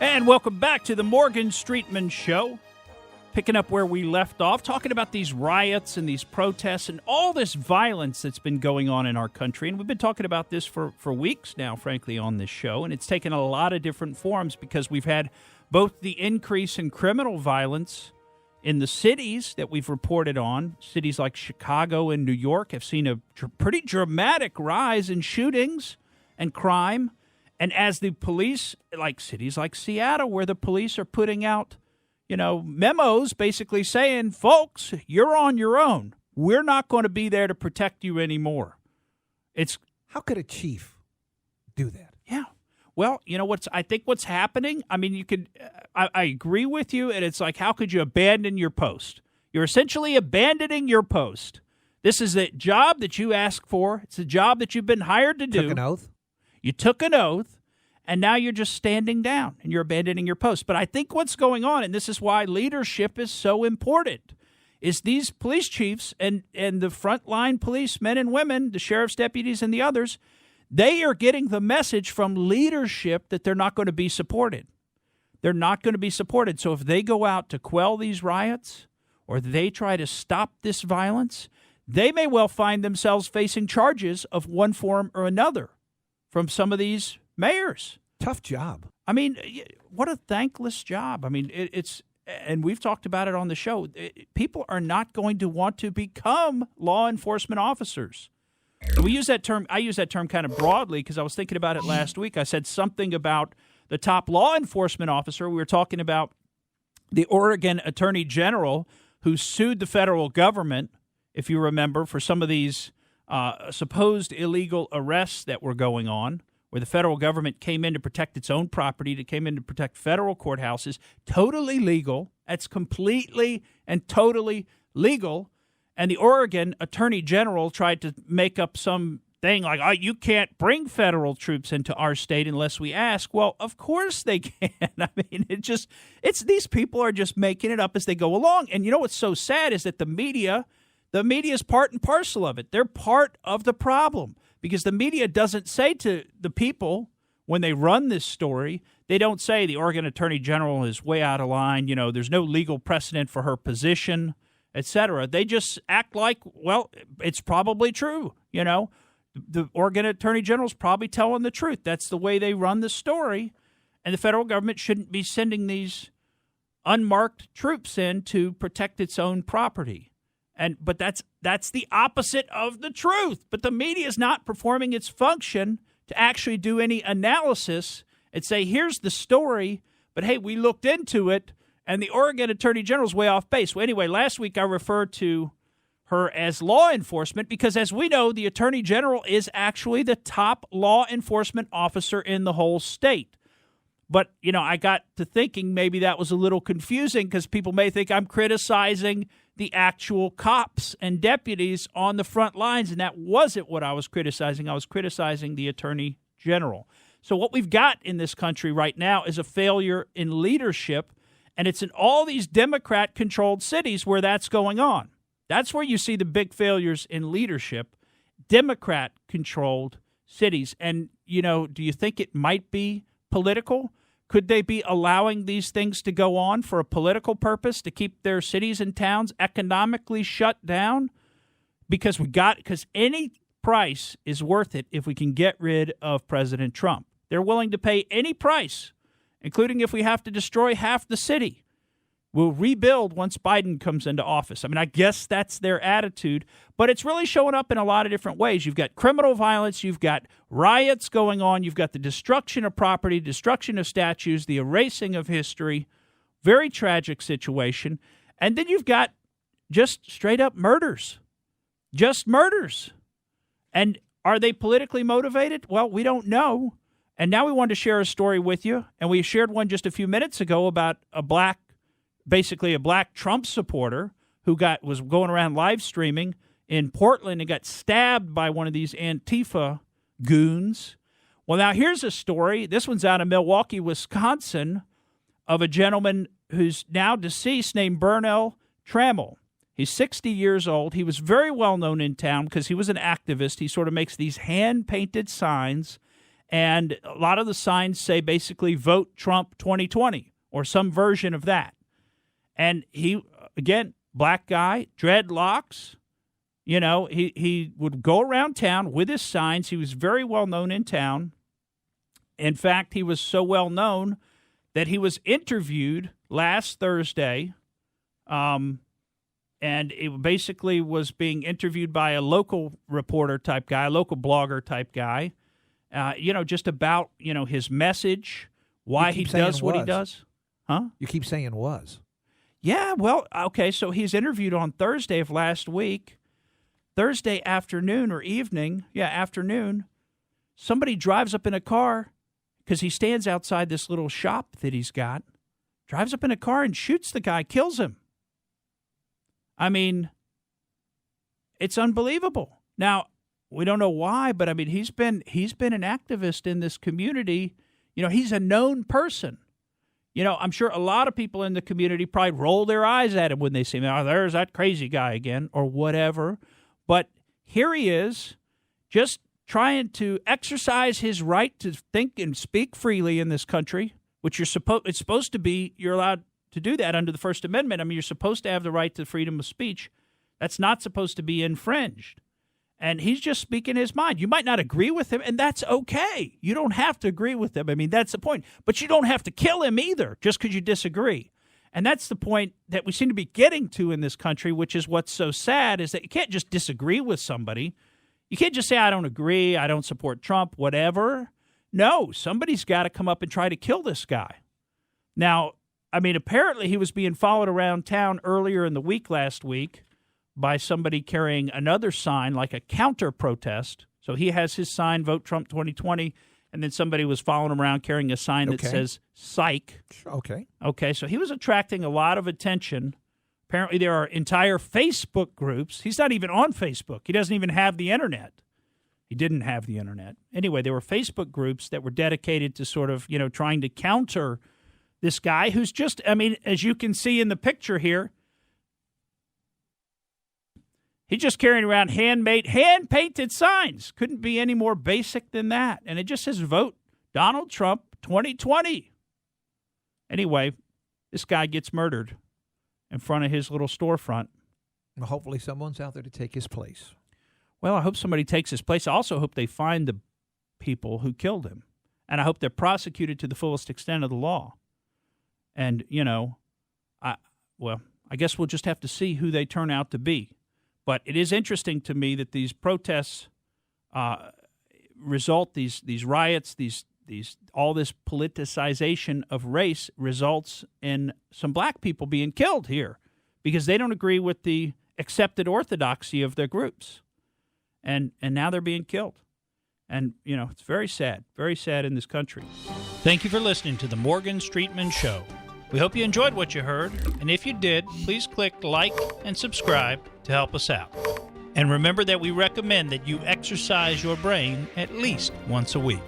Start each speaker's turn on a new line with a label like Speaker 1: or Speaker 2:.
Speaker 1: And welcome back to the Morgan Streetman Show. Picking up where we left off, talking about these riots and these protests and all this violence that's been going on in our country. And we've been talking about this for weeks now, frankly, on this show. And it's taken a lot of different forms because we've had both the increase in criminal violence in the cities that we've reported on. Cities like Chicago and New York have seen a pretty dramatic rise in shootings and crime. And as the police, like cities like Seattle, where the police are putting out, memos basically saying, folks, you're on your own. We're not going to be there to protect you anymore.
Speaker 2: How could a chief do that?
Speaker 1: Yeah. Well, I think what's happening, I mean, I agree with you, and it's like, how could you abandon your post? You're essentially abandoning your post. This is a job that you asked for. It's a job that you've been hired to do.
Speaker 2: Took an oath.
Speaker 1: You took an oath, and now you're just standing down, and you're abandoning your post. But I think what's going on, and this is why leadership is so important, is these police chiefs and the frontline policemen and women, the sheriff's deputies and the others, they are getting the message from leadership that they're not going to be supported. They're not going to be supported. So if they go out to quell these riots or they try to stop this violence, they may well find themselves facing charges of one form or another from some of these mayors.
Speaker 2: Tough job.
Speaker 1: I mean, what a thankless job. I mean, it's, and we've talked about it on the show, people are not going to want to become law enforcement officers. We use that term, I use that term kind of broadly because I was thinking about it last week. I said something about the top law enforcement officer. We were talking about the Oregon Attorney General who sued the federal government, if you remember, for some of these supposed illegal arrests that were going on, where the federal government came in to protect its own property, that came in to protect federal courthouses. Totally legal. That's completely and totally legal. And the Oregon Attorney General tried to make up some thing like, oh, you can't bring federal troops into our state unless we ask. Well, of course they can. I mean, it's these people are just making it up as they go along. And you know what's so sad is that the media is part and parcel of it. They're part of the problem because the media doesn't say to the people when they run this story, they don't say the Oregon Attorney General is way out of line. There's no legal precedent for her position, etc. They just act like, well, it's probably true. The Oregon Attorney General is probably telling the truth. That's the way they run the story. And the federal government shouldn't be sending these unmarked troops in to protect its own property. But that's the opposite of the truth. But the media is not performing its function to actually do any analysis and say, here's the story, but hey, we looked into it, and the Oregon Attorney General is way off base. Well, anyway, last week I referred to her as law enforcement because, as we know, the Attorney General is actually the top law enforcement officer in the whole state. But, I got to thinking maybe that was a little confusing because people may think I'm criticizing the actual cops and deputies on the front lines, and that wasn't what I was criticizing. I was criticizing the Attorney General. So what we've got in this country right now is a failure in leadership, and it's in all these Democrat-controlled cities where that's going on. That's where you see the big failures in leadership, Democrat-controlled cities. And, do you think it might be political? Could they be allowing these things to go on for a political purpose to keep their cities and towns economically shut down? Because any price is worth it if we can get rid of President Trump. They're willing to pay any price, including if we have to destroy half the city. We'll rebuild once Biden comes into office. I mean, I guess that's their attitude, but it's really showing up in a lot of different ways. You've got criminal violence, you've got riots going on, you've got the destruction of property, destruction of statues, the erasing of history, very tragic situation. And then you've got just straight up murders, just murders. And are they politically motivated? Well, we don't know. And now we wanted to share a story with you, and we shared one just a few minutes ago about a black Trump supporter who was going around live streaming in Portland and got stabbed by one of these Antifa goons. Well, now here's a story. This one's out of Milwaukee, Wisconsin, of a gentleman who's now deceased named Burnell Trammell. He's 60 years old. He was very well known in town because he was an activist. He sort of makes these hand-painted signs, And a lot of the signs say basically vote Trump 2020 or some version of that. And he, again, black guy, dreadlocks, you know, he would go around town with his signs. He was very well known in town. In fact, he was so well known that he was interviewed last Thursday, and it basically was being interviewed by a local reporter type guy, a local blogger type guy, just about, his message, why he does what he does. Huh?
Speaker 2: You keep saying was.
Speaker 1: Yeah, well, okay, so he's interviewed on Thursday of last week. Thursday afternoon or evening, afternoon, somebody drives up in a car because he stands outside this little shop that he's got, drives up in a car and shoots the guy, kills him. I mean, it's unbelievable. Now, we don't know why, but I mean, he's been an activist in this community. He's a known person. I'm sure a lot of people in the community probably roll their eyes at him when they see him. Oh, there's that crazy guy again, or whatever. But here he is, just trying to exercise his right to think and speak freely in this country, which it's supposed to be, you're allowed to do that under the First Amendment. I mean, you're supposed to have the right to freedom of speech. That's not supposed to be infringed. And he's just speaking his mind. You might not agree with him, and that's okay. You don't have to agree with him. I mean, that's the point. But you don't have to kill him either just because you disagree. And that's the point that we seem to be getting to in this country, which is what's so sad, is that you can't just disagree with somebody. You can't just say, I don't agree, I don't support Trump, whatever. No, somebody's got to come up and try to kill this guy. Now, I mean, apparently he was being followed around town earlier in the week last week by somebody carrying another sign, like a counter-protest. So he has his sign, Vote Trump 2020, and then somebody was following him around carrying a sign that says, Psych. Okay, so he was attracting a lot of attention. Apparently there are entire Facebook groups. He's not even on Facebook. He doesn't even have the Internet. He didn't have the Internet. Anyway, there were Facebook groups that were dedicated to sort of, trying to counter this guy who's just, I mean, as you can see in the picture here, he's just carrying around hand-painted signs. Couldn't be any more basic than that. And it just says, Vote Donald Trump 2020. Anyway, this guy gets murdered in front of his little storefront.
Speaker 2: Well, hopefully someone's out there to take his place.
Speaker 1: Well, I hope somebody takes his place. I also hope they find the people who killed him. And I hope they're prosecuted to the fullest extent of the law. And, I guess we'll just have to see who they turn out to be. But it is interesting to me that these protests these riots, all this politicization of race results in some black people being killed here because they don't agree with the accepted orthodoxy of their groups. And now they're being killed. And, it's very sad in this country. Thank you for listening to the Morgan Streetman Show. We hope you enjoyed what you heard, and if you did, please click like and subscribe to help us out. And remember that we recommend that you exercise your brain at least once a week.